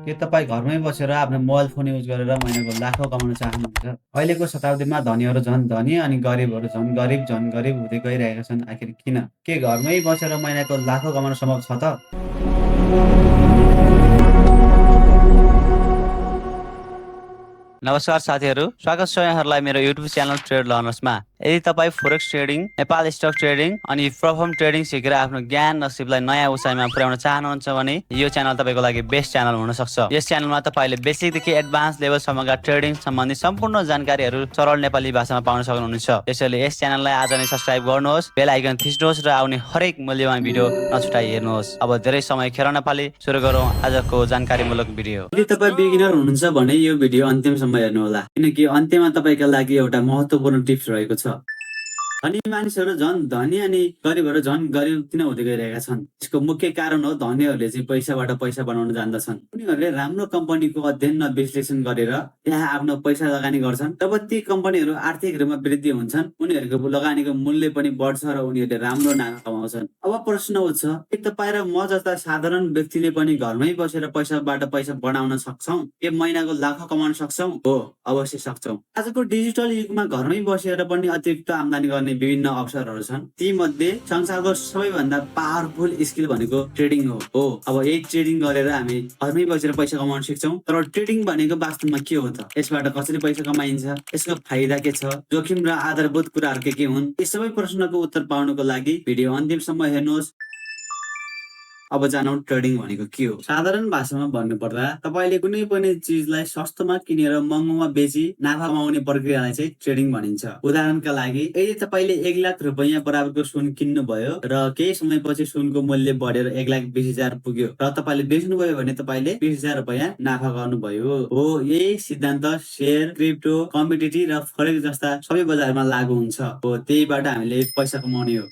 के तपाईँ घरमै बसेर आफ्नो मोबाइल फोन युज गरेर महिनाको लाखौँ कमाउन चाहनुहुन्छ? अहिलेको शताब्दीमा धनीहरू झन् धनी अनि गरिबहरू झन् गरिब हुँदै गइरहेका छन्। आखिर किन? के घरमै बसेर महिनाको लाखौँ कमाउन सम्भव छ त? नमस्कार साथीहरू, स्वागत छ यहाँहरूलाई मेरो युट्युब च्यानल ट्रेड लर्नर्समा। यदि तपाईँ forex trading, Nepal stock trading अनि प्रोफर्म ट्रेडिङ सिकेर आफ्नो ज्ञान नसिबलाई नयाँ उचाइमा पुर्याउन चाहनुहुन्छ भने यो च्यानल तपाईँको लागि बेस्ट च्यानल हुन सक्छ। यस च्यानलमा तपाईँले बेसिकदेखि एडभान्स लेभलसम्मका ट्रेडिङ सम्बन्धी सम्पूर्ण जानकारीहरू सरल नेपाली भाषामा पाउन सक्नुहुनेछ। त्यसैले यस च्यानललाई आज नै सब्स्क्राइब गर्नुहोस्, बेल आइकन थिच्नुहोस् र आउने हरेक मूल्यवान भिडियो नछुटाई हेर्नुहोस्। अब धेरै समय खेर नफाली सुरु गरौँ आजको जानकारीमूलक भिडियो। यदि तपाईँ बिगिनर हुनुहुन्छ भने यो भिडियो अन्तिमसम्म हेर्नुहोला, किनकि अन्त्यमा तपाईँका लागि एउटा महत्त्वपूर्ण टिप्स रहेको छ। धनी मानिसहरू झन् धनी अनि गरिबहरू झन् गरिब किन हुँदै गइरहेका छन्? यसको मुख्य कारण हो धनीहरूले चाहिँ पैसाबाट पैसा बनाउन जान्दछन्। उनीहरूले राम्रो कम्पनीको अध्ययन र विश्लेषण गरेर त्यहाँ आफ्नो पैसा लगानी गर्छन्। जब ती कम्पनीहरू आर्थिक रूपमा वृद्धि हुन्छन्, उनीहरूको लगानीको मूल्य पनि बढ्छ र उनीहरूले राम्रो नाफा कमाउँछन्। अब प्रश्न उठ्छ, के तपाईँ र म जस्ता साधारण व्यक्तिले पनि घरमै बसेर पैसाबाट पैसा बनाउन सक्छौँ? के महिनाको लाखौँ कमाउन सक्छौँ? हो, अवश्य सक्छौँ। आजको डिजिटल युगमा घरमै बसेर पनि अतिरिक्त आम्दानी गर्ने विभिन्न अवसरहरू छन्। ती मध्ये संसारको सबैभन्दा पावरफुल स्किल भनेको ट्रेडिङ हो। अब यही ट्रेडिङ गरेर हामी घरमै बसेर पैसा कमाउन सक्छौँ। तर ट्रेडिङ भनेको वास्तवमा के हो त? यसबाट कसरी पैसा कमाइन्छ? यसको फाइदा के छ? जोखिम र आधारभूत कुराहरू के हुन्? यी सबै प्रश्नको उत्तर पाउनको लागि भिडियो अन्तिमसम्म हेर्नुहोस्। अब जानौँ ट्रेडिङ भनेको के हो। साधारण भाषामा भन्नुपर्दा तपाईँले कुनै पनि चिजलाई सस्तोमा किनेर महँगोमा बेची नाफा कमाउने प्रक्रियालाई चाहिँ ट्रेडिङ भनिन्छ। उदाहरणका लागि, यदि तपाईँले 1 लाख रुपैयाँ बराबरको सुन किन्नुभयो र केही समयपछि सुनको मूल्य बढेर 1,20,000 पुग्यो र तपाईँले बेच्नुभयो भने तपाईँले 20,000 रुपैयाँ नाफा गर्नुभयो। हो, यही सिद्धान्त शेयर, क्रिप्टो, कमोडिटी र फरेक्स जस्ता सबै बजारमा लागू हुन्छ। हो, त्यहीबाट हामीले पैसा कमाउने हो।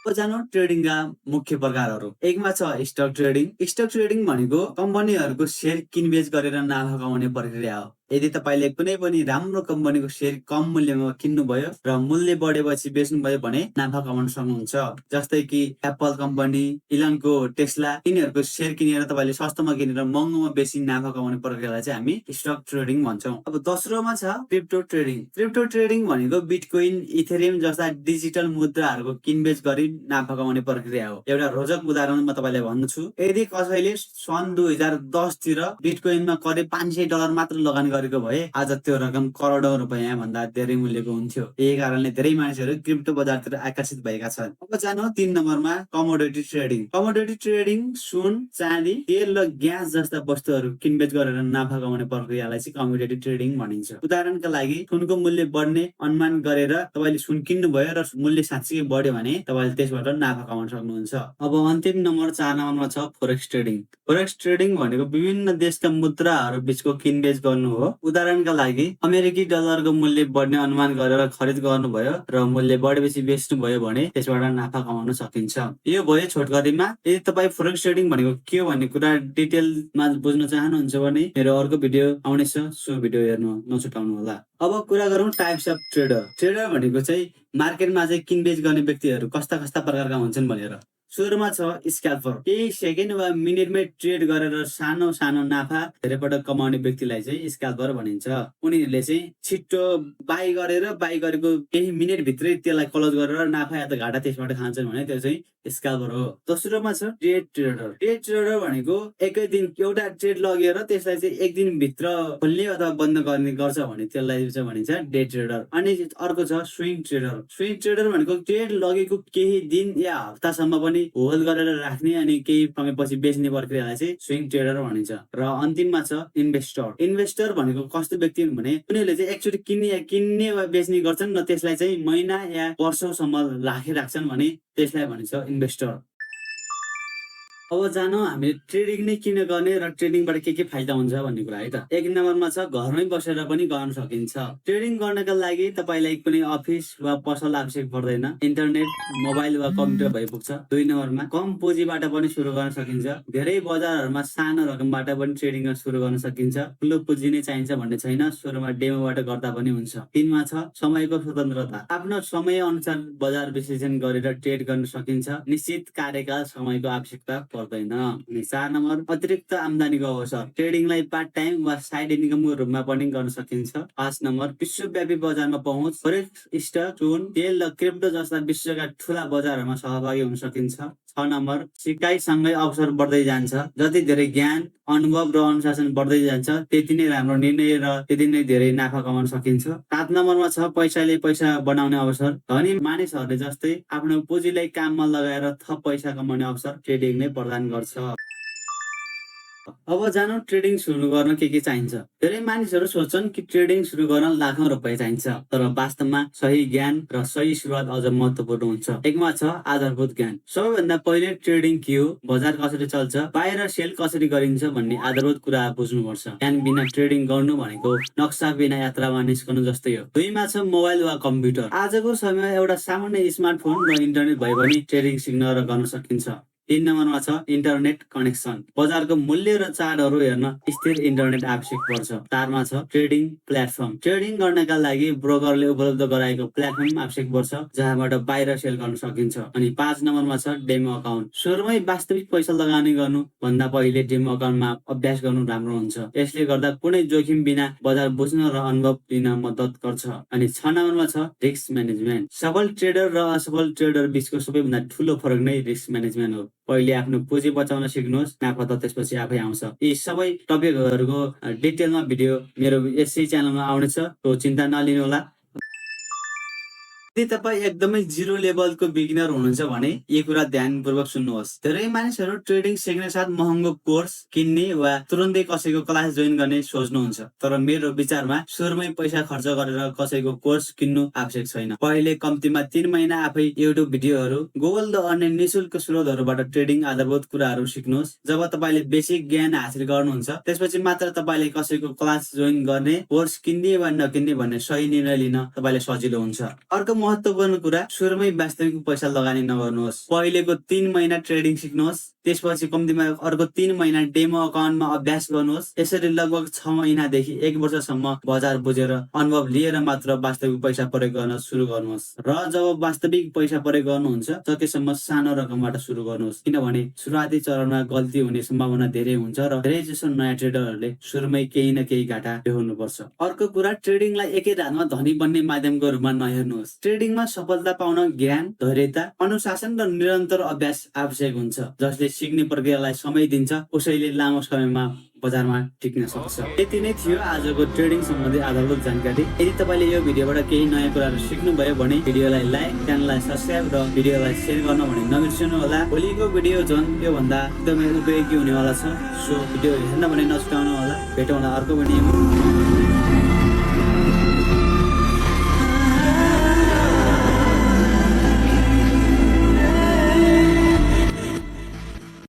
अब जानौँ ट्रेडिङका मुख्य प्रकारहरू। एकमा छ स्टक ट्रेडिङ। स्टक ट्रेडिङ भनेको कम्पनीहरूको शेयर किनबेच गरेर नाफा कमाउने प्रक्रिया हो। यदि तपाईँले कुनै पनि राम्रो कम्पनीको शेयर कम मूल्यमा किन्नुभयो र मूल्य बढेपछि बेच्नुभयो भने नाफा कमाउन सक्नुहुन्छ। जस्तै कि एप्पल कम्पनी, इलनको टेस्ला, यिनीहरूको शेयर किनेर तपाईँले सस्तोमा किनेर महँगोमा बेची नाफा कमाउने प्रक्रियालाई चाहिँ हामी स्टक ट्रेडिङ भन्छौँ। अब दोस्रोमा छ क्रिप्टो ट्रेडिङ। क्रिप्टो ट्रेडिङ भनेको बिटकोइन, इथेरियम जस्ता डिजिटल मुद्राहरूको किनबेच गरी नाफा कमाउने प्रक्रिया हो। एउटा रोचक उदाहरण म तपाईँलाई भन्छु। यदि कसैले सन् 2010 तिर बिटकोइनमा करिब $500 मात्र लगानी गरेको भए आज त्यो रकम करोडौं रुपैयाँ भन्दा धेरै मूल्यको हुन्थ्यो। यही कारणले धेरै मानिसहरू क्रिप्टो बजारतिर आकर्षित भएका छन्। अब जानु 3 नम्बरमा कमोडिटी ट्रेडिङ। कमोडिटी ट्रेडिङ सुन, चाँदी, तेल र ग्यास जस्ता वस्तुहरू किनबेच गरेर नाफा कमाउने प्रक्रियालाई चाहिँ कमोडिटी ट्रेडिङ भनिन्छ। उदाहरणका लागि, सुनको मूल्य बढ्ने अनुमान गरेर तपाईँले सुन किन्नुभयो र मूल्य साँच्चै बढ्यो भने तपाईँले त्यसबाट नाफा कमाउन सक्नुहुन्छ। अब अन्तिम नम्बर 4 नम्बरमा छ फोरेक्स ट्रेडिङ। फोरेक्स ट्रेडिङ भनेको विभिन्न देशका मुद्राहरू बीचको किनबेच गर्नु हो। उदाहरणका लागि, अमेरिकी डलरको मूल्य बढ्ने अनुमान गरेर खरिद गर्नुभयो र मूल्य बढेपछि बेच्नुभयो भने त्यसबाट नाफा कमाउन सकिन्छ। यो भयो छोटकरीमा। यदि तपाईँ फोरेक्स ट्रेडिङ भनेको के हो भन्ने कुरा डिटेलमा बुझ्न चाहनुहुन्छ भने मेरो अर्को भिडियो आउनेछ, सो भिडियो हेर्नु नछुटाउनु होला। अब कुरा गरौँ टाइप्स अफ ट्रेडर। ट्रेडर भनेको चाहिँ मार्केटमा चाहिँ किनबेच गर्ने व्यक्तिहरू कस्ता कस्ता प्रकारका हुन्छन् भनेर। सुरुमा छ स्क्याल्पर। केही सेकेन्ड वा मिनेटमै ट्रेड गरेर सानो सानो नाफा धेरै पटक कमाउने व्यक्तिलाई चाहिँ स्क्याल्पर भनिन्छ। उनीहरूले चाहिँ छिट्टो बाई गरेको केही मिनेट भित्रै त्यसलाई क्लोज गरेर नाफा या त घाटा त्यसबाट खान्छन् भने त्यो चाहिँ स्क्याल्पर हो। दोस्रोमा छ डे ट्रेडर। डे ट्रेडर भनेको एकै दिन एउटा ट्रेड लगेर त्यसलाई चाहिँ एक दिन भित्र खोल्ने अथवा बन्द गर्ने गर्छ भने त्यसलाई चाहिँ भनिन्छ डे ट्रेडर। अनि अर्को छ स्विङ ट्रेडर। स्विङ ट्रेडर भनेको ट्रेड लगेको केही दिन या हप्तासम्म पनि होल्ड गरेर राख्ने अनि केही समयपछि बेच्ने प्रक्रियालाई चाहिँ स्विङ ट्रेडर भनिन्छ। र अन्तिममा छ इन्भेस्टर। इन्भेस्टर भनेको कस्तो व्यक्ति हुन् भने उनीहरूले चाहिँ एकचोटि किन्ने वा बेच्ने गर्छन् र त्यसलाई चाहिँ महिना या वर्षौसम्म राखिराख्छन् भने त्यसलाई भनिन्छ इन्भेस्टर। अब जानु हामीले ट्रेडिङ नै किन गर्ने र ट्रेडिङबाट के फाइदा हुन्छ भन्ने कुरा है त। 1 नम्बरमा छ घरमै बसेर पनि गर्न सकिन्छ। ट्रेडिङ गर्नका लागि तपाईलाई कुनै अफिस वा पसल आवश्यक पर्दैन। इन्टरनेट, मोबाइल वा कम्प्युटर भइपुग्छ। 2 नम्बरमा कम पुँजीबाट पनि सुरु गर्न सकिन्छ। धेरै बजारहरूमा सानो रकमबाट पनि ट्रेडिङ सुरु गर्न सकिन्छ। ठुलो पुँजी नै चाहिन्छ भन्ने छैन, सुरुमा डेमोबाट गर्दा पनि हुन्छ। 3 मा छ समयको स्वतन्त्रता। आफ्नो समय अनुसार बजार विश्लेषण गरेर ट्रेड गर्न सकिन्छ। निश्चित कार्यकाल समयको आवश्यकता पर्दैन। अनि 4 नम्बर अतिरिक्त आम्दानीको अवसर। ट्रेडिङलाई पार्ट टाइम वा साइड इन्कमको रूपमा पनि गर्न सकिन्छ। 5 नम्बर विश्वव्यापी बजारमा पहुँच। फरेक्स, स्टक, सुन, तेल र क्रिप्टो जस्ता विश्वका ठूला बजारहरूमा सहभागी हुन सकिन्छ। 6 नम्बर सिकाइसँगै अवसर बढ्दै जान्छ। जति धेरै ज्ञान, अनुभव र अनुशासन बढ्दै जान्छ त्यति नै राम्रो निर्णय र त्यति नै धेरै नाफा कमाउन सकिन्छ। 7 नम्बरमा छ पैसाले पैसा बनाउने अवसर। धनी मानिसहरूले जस्तै आफ्नो पुँजीलाई काममा लगाएर थप पैसा कमाउने अवसर ट्रेडिङ नै प्रदान गर्छ। अब जानु ट्रेडिङ सुरु गर्न के चाहिन्छ। धेरै मानिसहरू सोच्छन् कि ट्रेडिङ सुरु गर्न लाखौं रुपैयाँ चाहिन्छ, तर वास्तवमा सही ज्ञान र सही सुरुवात अझ महत्त्वपूर्ण हुन्छ। एकमा छ आधारभूत ज्ञान। सबैभन्दा पहिले ट्रेडिङ के हो, बजार कसरी चल्छ, बाइ र सेल कसरी गरिन्छ भन्ने आधारभूत कुरा बुझ्नुपर्छ। ज्ञान बिना ट्रेडिङ गर्नु भनेको नक्सा बिना यात्रामा निस्कनु जस्तै हो। 2 मा छ मोबाइल वा कम्प्युटर। आजको समयमा एउटा सामान्य स्मार्टफोन र इन्टरनेट भए पनि ट्रेडिङ सिक्न र गर्न सकिन्छ। 3 नम्बरमा छ इन्टरनेट कनेक्सन। बजारको मूल्य र चार्टहरू हेर्न स्थिर इन्टरनेट आवश्यक पर्छ। 4 मा छ ट्रेडिङ प्लेटफर्म। ट्रेडिङ गर्नका लागि ब्रोकरले उपलब्ध गराएको प्लेटफर्म आवश्यक पर्छ जहाँबाट बाइ र सेल गर्न सकिन्छ। अनि 5 नम्बरमा छ डेमो अकाउन्ट। सुरुमै वास्तविक पैसा लगानी गर्नु भन्दा पहिले डेमो अकाउन्टमा अभ्यास गर्नु राम्रो हुन्छ। यसले गर्दा कुनै जोखिम बिना बजार बुझ्न र अनुभव लिन मद्दत गर्छ। अनि 6 नम्बरमा छ रिस्क म्यानेजमेन्ट। सफल ट्रेडर र असफल ट्रेडर बीचको सबैभन्दा ठूलो फरक नै रिस्क म्यानेजमेन्ट हो। पहिले आफ्नो पुँजी बचाउन सिक्नुहोस्, नाफा त त्यसपछि आफै आउँछ। यी सबै टपिकहरूको डिटेलमा भिडियो मेरो यसै च्यानलमा आउनेछ, त्यो चिन्ता नलिनुहोला। यदि तपाईँ एकदमै जिरो लेभलको बिगिनर हुनुहुन्छ भने यी कुरा ध्यानपूर्वक सुन्नुहोस्। धेरै मानिसहरू ट्रेडिङ सिक्ने साथ महँगो कोर्स किन्ने वा तुरन्तै कसैको क्लास जोइन गर्ने सोच्नुहुन्छ, तर मेरो विचारमा सुरुमै पैसा खर्च गरेर कसैको कोर्स किन्नु आवश्यक छैन। पहिले कम्तीमा 3 महिना आफै युट्युब भिडियोहरू, गुगल र अन्य निशुल्क स्रोतहरूबाट ट्रेडिङ आधारभूत कुराहरू सिक्नुहोस्। जब तपाईँले बेसिक ज्ञान हासिल गर्नुहुन्छ त्यसपछि मात्र तपाईँले कसैको क्लास जोइन गर्ने, कोर्स किन्ने वा नकिन्ने भन्ने सही निर्णय लिन तपाईँले सजिलो हुन्छ। अर्को महत्त्वपूर्ण कुरा, सुरुमै वास्तविक पैसा लगानी नगर्नुहोस्। पहिलेको 3 महिना ट्रेडिङ सिक्नुहोस्, त्यसपछि कम्तीमा अर्को 3 महिना डेमो अकाउन्टमा अभ्यास गर्नुहोस्। यसरी लगभग 6 महिनादेखि 1 वर्षसम्म बजार बुझेर अनुभव लिएर मात्र वास्तविक पैसा प्रयोग गर्न सुरु गर्नुहोस्। र जब वास्तविक पैसा प्रयोग गर्नुहुन्छ सकेसम्म सानो रकमबाट सुरु गर्नुहोस्, किनभने सुरुवाती चरणमा गल्ती हुने सम्भावना धेरै हुन्छ र धेरैजसो नयाँ ट्रेडरहरूले सुरुमै केही न केही घाटा बेहोर्नुपर्छ। अर्को कुरा, ट्रेडिङलाई एकै रातमा धनी बन्ने माध्यमको रूपमा नहेर्नुहोस्। ट्रेडिङमा सफलता पाउन ज्ञान, धैर्यता, अनुशासन र निरन्तर अभ्यास आवश्यक हुन्छ। जसले सिक्ने प्रक्रियालाई समय दिन्छ उसैले लामो समयमा बजारमा टिक्न सक्छ। यति नै थियो आजको ट्रेडिङ सम्बन्धी आधारभूत जानकारी। यदि तपाईँले यो भिडियोबाट केही नयाँ कुराहरू सिक्नुभयो भने भिडियोलाई लाइक, च्यानललाई सब्स्क्राइब र भिडियोलाई सेयर गर्न भने नबिर्सनु होला। भोलिको भिडियो झन् योभन्दा एकदमै उपयोगी हुनेवाला छ, सो भिडियो हेर्न भने नछुटाउनु होला। भेटौँला अर्को भिडियोमा।